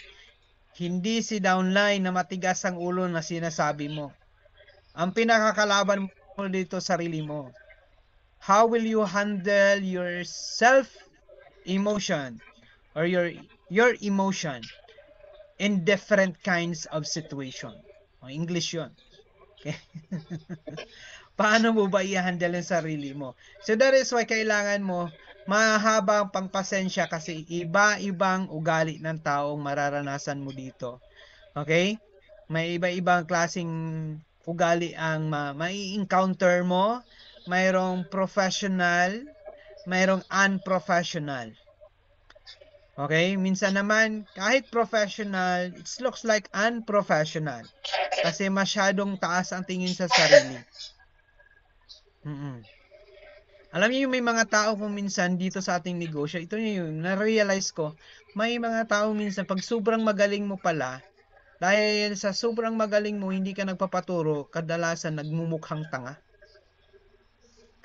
hindi si downline na matigas ang ulo na sinasabi mo. Ang pinakakalaban mo dito, sarili mo. How will you handle your self-emotion or your emotion in different kinds of situation? O, English yun. Okay? Paano mo ba i-handle yung sarili mo? So that is why kailangan mo mahabang pangpasensya kasi iba-ibang ugali ng taong mararanasan mo dito. Okay? May iba-ibang klaseng ugali ang mai-encounter mo. Mayroong professional, mayroong unprofessional. Okay? Minsan naman, kahit professional, it looks like unprofessional. Kasi masyadong taas ang tingin sa sarili. Alam niyo yung may mga tao kung minsan dito sa ating negosyo, ito yung na-realize ko, may mga tao minsan pag sobrang magaling mo pala, dahil sa sobrang magaling mo, hindi ka nagpapaturo, kadalasan nagmumukhang tanga.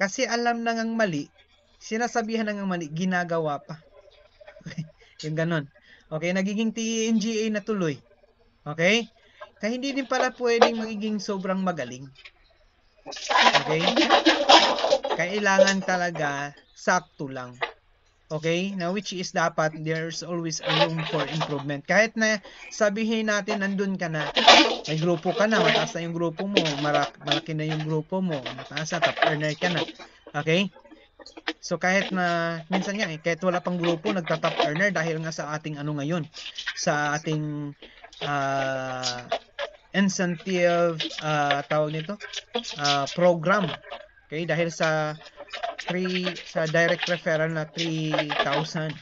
Kasi alam na ngang mali, sinasabihan na ngang mali, ginagawa pa. Yung ganon. Okay, nagiging TNGA na tuloy. Okay? Kaya hindi din pala pwedeng magiging sobrang magaling. Okay? Kailangan talaga sakto lang. Okay? Now, which is dapat, there's always a room for improvement. Kahit na sabihin natin, nandun ka na, may grupo ka na, mataas na yung grupo mo, malaki na yung grupo mo, mataas na, top earner ka na. Okay? So, kahit na, minsan nga, kahit wala pang grupo, nagta-top earner dahil nga sa ating ano ngayon, sa ating incentive, tawag nito, program. Okay? Dahil sa direct referral na 3,000.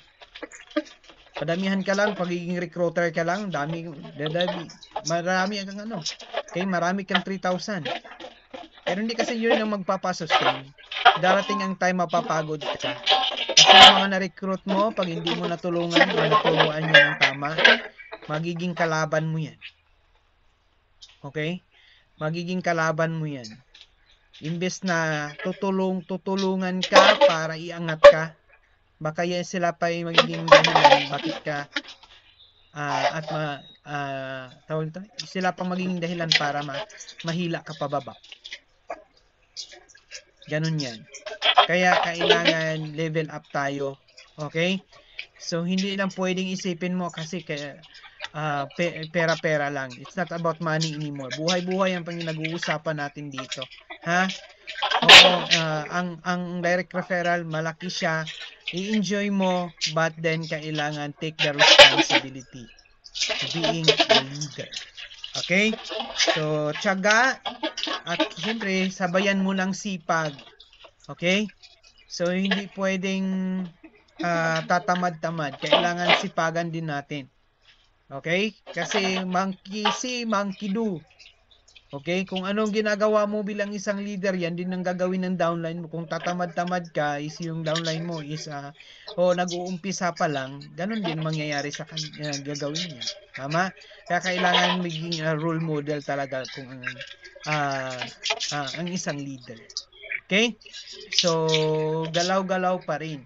Padamihan ka lang, pagiging recruiter ka lang, marami kang ano. Okay, marami kang 3,000. Pero hindi kasi yun ang magpapasustain. Darating ang time mapapagod ka. Kasi yung mga na-recruit mo, pag hindi mo natulungan o naturuan yan ng tama, magiging kalaban mo yan. Okay? Magiging kalaban mo yan. Imbes na tutulungan ka para iangat ka, baka yan sila pa yung magiging dahilan bakit ka tawag ito, sila pa magiging dahilan para mahila ka pababa. Ganun yan. Kaya kailangan level up tayo. Okay? So, hindi lang pwedeng isipin mo kasi pera-pera lang. It's not about money anymore. Buhay-buhay ang pinag-uusapan natin dito. Ha? Oo, ang direct referral, malaki siya. I-enjoy mo, but then kailangan take the responsibility to being a leader. Okay? So, tiyaga at siyempre, sabayan mo ng sipag. Okay? So, hindi pwedeng tatamad-tamad. Kailangan sipagan din natin. Okay? Kasi monkey see, monkey do. Okay? Kung anong ginagawa mo bilang isang leader, yan din ang gagawin ng downline mo. Kung tatamad-tamad ka, is yung downline mo is nag-uumpisa pa lang, ganun din mangyayari sa gagawin niya. Tama? Kaya kailangan maging role model talaga kung ang isang leader. Okay? So, galaw-galaw pa rin.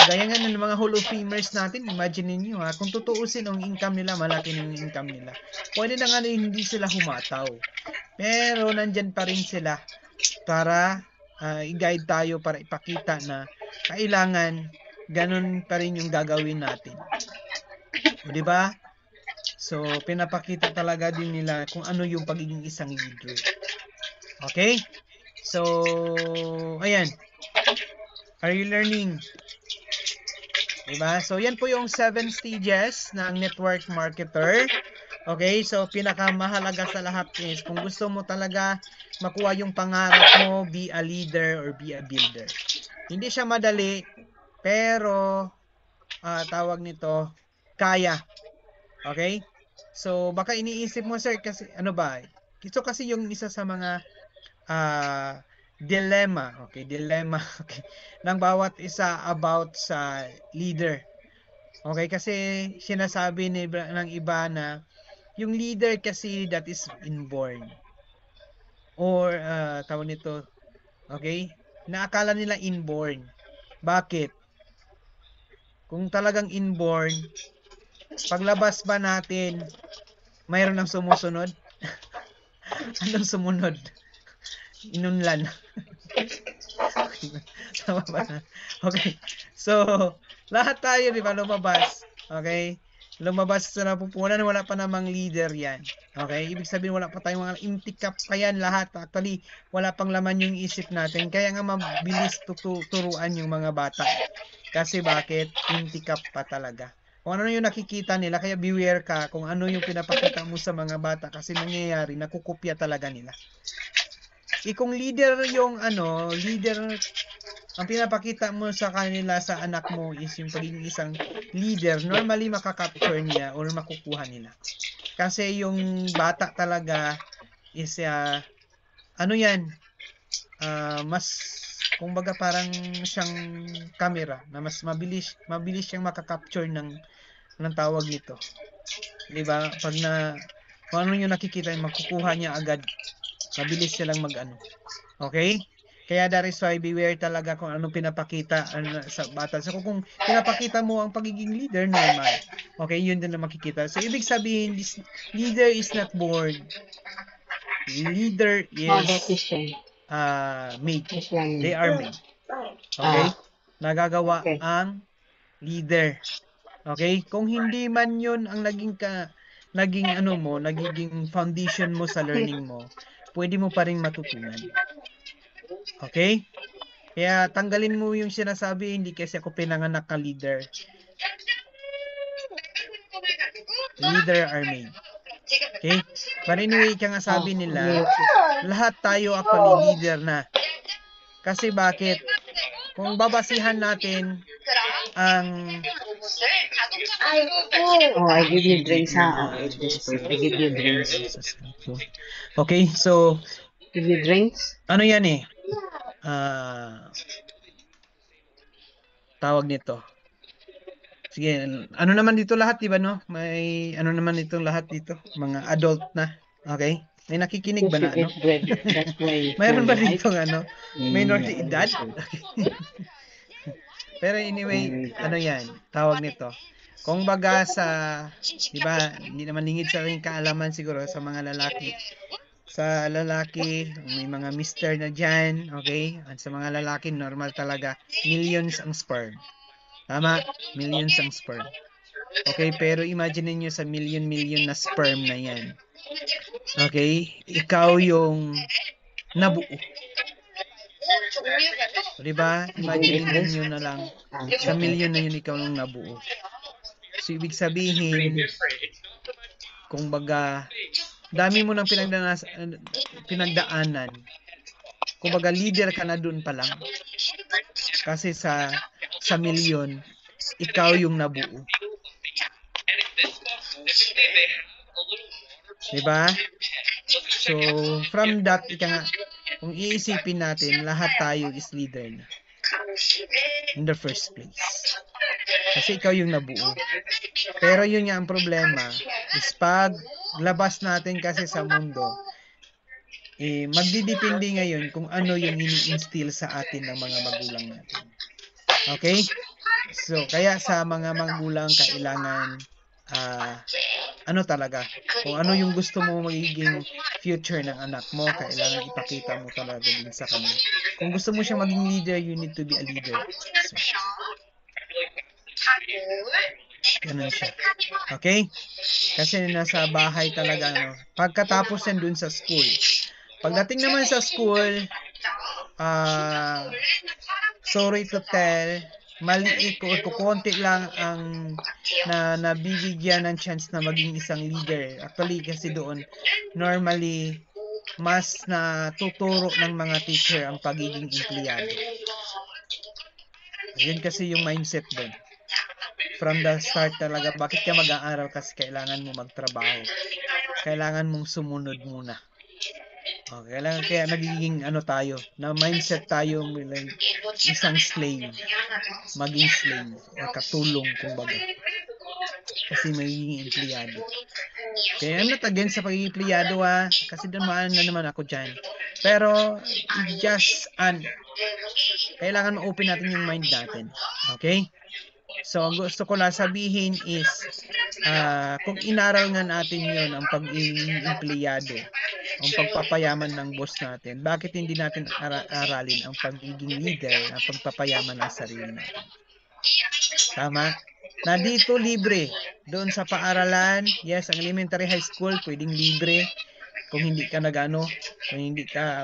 Gaya nga ng mga Hall of Famers natin, imagine niyo kung tutuusin ang income nila, malaki ng income nila. Pwede na nga hindi sila humataw. Pero nandyan pa rin sila para i-guide tayo, para ipakita na kailangan ganun pa rin yung gagawin natin. O, diba? So, pinapakita talaga din nila kung ano yung pagiging isang leader. Okay? So, ayan. Are you learning? Diba? So, yan po yung 7 stages ng network marketer. Okay? So, pinakamahalaga sa lahat is kung gusto mo talaga makuha yung pangarap mo, be a leader or be a builder. Hindi siya madali, pero tawag nito, kaya. Okay? So, baka iniisip mo, sir, kasi ano ba? Ito kasi yung isa sa mga dilemma, okay, dilemma, okay, ng bawat isa about sa leader. Okay, kasi sinasabi ng iba na yung leader kasi that is inborn or tawag nito, okay, naakala nila inborn. Bakit? Kung talagang inborn, paglabas ba natin, mayroon ng sumusunod? Anong sumunod? Inunlan. Okay ba? Tama ba? Okay. So, lahat tayo, di ba, lumabas. Okay? Lumabas sa napupunan, wala pa namang leader yan. Okay? Ibig sabihin, wala pa tayong mga empty cup pa yan lahat. Actually, wala pang laman yung isip natin. Kaya nga mabilis turuan yung mga bata. Kasi bakit? Empty cup pa talaga. Kung ano yung nakikita nila, kaya beware ka kung ano yung pinapakita mo sa mga bata kasi nangyayari, nakukopya talaga nila. Kung leader yung leader ang pinapakita mo sa kanila sa anak mo is yung pagiging isang leader, normally makakapture nila or makukuha nila. Kasi yung bata talaga is mas kumbaga parang siyang camera na mas mabilis siyang makakapture ng tawag nito. 'Di ba? Pag kung ano yung nakikita, makukuha niya agad. Mabilis silang mag-ano. Okay? Kaya that is why beware talaga kung anong pinapakita sa bata. So kung pinapakita mo ang pagiging leader, normal. Okay, yun din na makikita. So ibig sabihin, this leader is not born. Leader is made. They are made. Okay? Nagagawa Okay. ang leader. Okay? Kung hindi man yun ang naging foundation mo sa learning mo, pwede mo pa rin matutunan. Okay? Kaya tanggalin mo yung sinasabi, hindi kasi ako pinanganak na leader. Leader are made. Okay? But anyway, kaya nga sabi nila, lahat tayo actually leader na. Kasi bakit? Kung babasihan natin ang I give you drinks, ha? Okay, this first. I give you drinks. Okay, so Give you drinks? ano yan eh? Tawag nito. Sige, ano naman dito lahat, di ba, no? May ano naman dito lahat dito, mga adult na. Okay? May nakikinig ba na ano? Mayroon ba dito minority edad? Pero anyway, ano yan, tawag nito. Kung baga di ba, hindi naman lingid sa aking kaalaman siguro sa mga lalaki. Sa lalaki, may mga mister na dyan, okay? At sa mga lalaki, normal talaga, millions ang sperm. Tama? Millions ang sperm. Okay, pero imagine niyo sa million na sperm na yan. Okay? Ikaw yung nabuo. Diba? Imagine niyo na lang, sa million na yun ikaw yung nabuo. So, ibig sabihin, kung baga, dami mo nang pinagdaanan. Kung baga, leader ka na dun pa lang. Kasi sa milyon, ikaw yung nabuo. Diba? So, from that, kung iisipin natin, lahat tayo is leader na. In the first place. Kasi ikaw yung nabuo. Pero yun nga ang problema, is pag labas natin kasi sa mundo, magdidepende ngayon kung ano yung ini-instill sa atin ng mga magulang natin. Okay? So, kaya sa mga magulang, kailangan talaga, kung ano yung gusto mo magiging future ng anak mo, kailangan ipakita mo talaga din sa kanya. Kung gusto mo siyang maging leader, you need to be a leader. So, ganun siya. Okay? Kasi nasa bahay talaga, pagkatapos yan dun sa school. Pagdating naman sa school, sorry to tell, maliit ko konti lang ang nabibigyan ng chance na maging isang leader. Actually, kasi doon, normally, mas natuturo ng mga teacher ang pagiging empleyado. Yun kasi yung mindset doon. From the start talaga, bakit ka mag-aaral? Kasi kailangan mo magtrabaho. Kailangan mong sumunod muna. Kaya nagiging tayo, na mindset tayo isang slave, maging slave or katulong kumbaga. Kasi magiging empleyado. Kaya I'm not against sa pagiging empleyado kasi dumaan na naman ako dyan. Pero kailangan ma-open natin yung mind natin. Okay? So, gusto ko lang sabihin is, kung inaral nga natin yon ang pagiging empleyado, ang pagpapayaman ng boss natin, bakit hindi natin aralin ang pagiging leader, ang pagpapayaman ng sarili natin? Tama? Na dito libre. Doon sa paaralan, yes, ang elementary high school, pwedeng libre. Kung hindi ka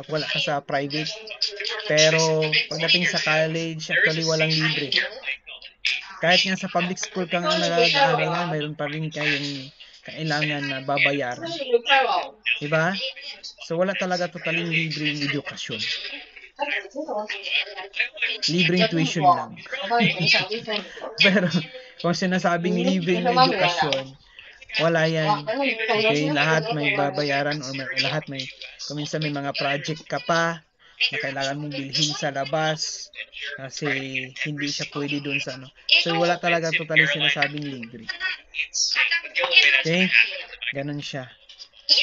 wala ka sa private. Pero pagdating sa college, actually walang libre. Kahit nga sa public school ka nga nag-aaral, mayroon pa rin kayong kailangan na babayaran. Diba? So wala talaga totaling libreng edukasyon. Libreng tuition lang. Pero kung sinasabing libreng edukasyon, wala yan. Okay, lahat may babayaran or lahat kung minsan may mga project ka pa na kailangan mong bilhin sa labas kasi hindi siya pwede doon sa So wala talaga totally sinasabing libre. Okay? Ganun siya.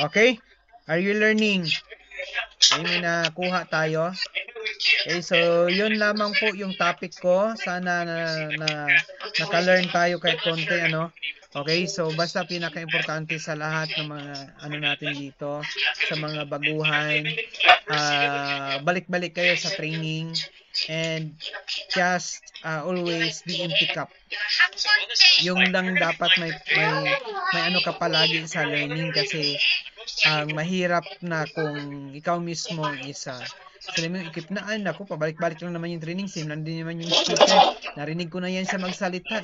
Okay? Are you learning? Okay, may nakuha tayo. Okay, so yun lamang po yung topic ko. Sana na naka-learn tayo kahit konti Okay, so basta pinaka-importante sa lahat ng mga natin dito, sa mga baguhan, balik-balik kayo sa training and just always be in pick-up. Yung lang dapat may ka palagi sa learning kasi ang mahirap na kung ikaw mismo isa sabi mo ikip na naku pabalik-balik lang naman yung training same lang din naman yung speaker, narinig ko na yan siya magsalita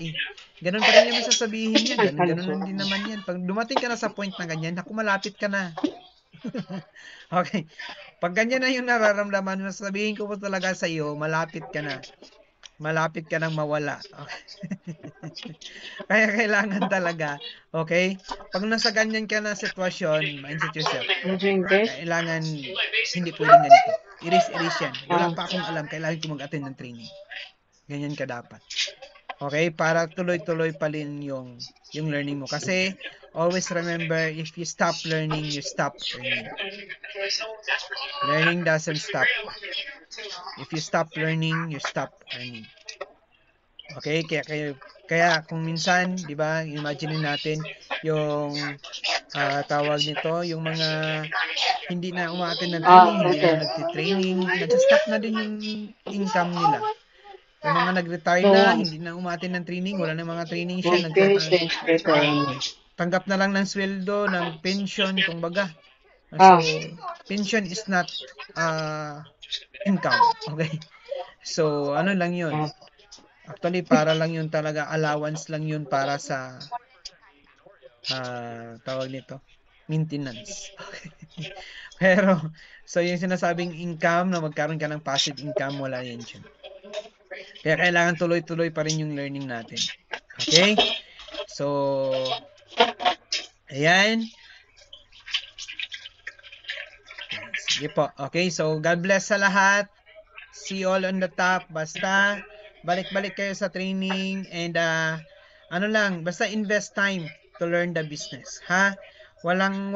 ganun pa rin naman sasabihin niya, ganun lang din naman yan. Pag dumating ka na sa point na ganyan, naku malapit ka na. Okay, pag ganyan na yung nararamdaman, sasabihin ko po talaga sa iyo, malapit ka nang mawala. Okay. Kaya kailangan talaga, okay? Pag nasa ganyan ka na sitwasyon, mindset yourself. Kailangan hindi pwedeng ganito. Iris yan. Wala pa akong alam, kailangan ko mag-attend ng training. Ganyan ka dapat. Okay? Para tuloy-tuloy pa rin yung learning mo. Kasi, always remember, if you stop learning, you stop earning. Learning doesn't stop. If you stop learning, you stop earning. Okay? Kaya kung minsan, di ba, imagine natin yung tawag nito, yung mga hindi na umaattend ng training, hindi na nagtitraining, nag-stop na din yung income nila. Yung mga nag-retire na, hindi na umaattend ng training, wala na mga training siya, tanggap na lang ng sweldo, ng pension, kumbaga. So, pension is not income, okay? So, ano lang yun? Actually, para lang yun talaga, allowance lang yun para sa tawag nito, maintenance. Okay. Pero, so yung sinasabing income, na magkaroon ka ng passive income, wala yan dyan. Kaya kailangan tuloy-tuloy pa rin yung learning natin. Okay? So, ayan. Sige po. Okay, so God bless sa lahat. See you all on the top. Basta, balik-balik kayo sa training and basta invest time to learn the business. Ha? Walang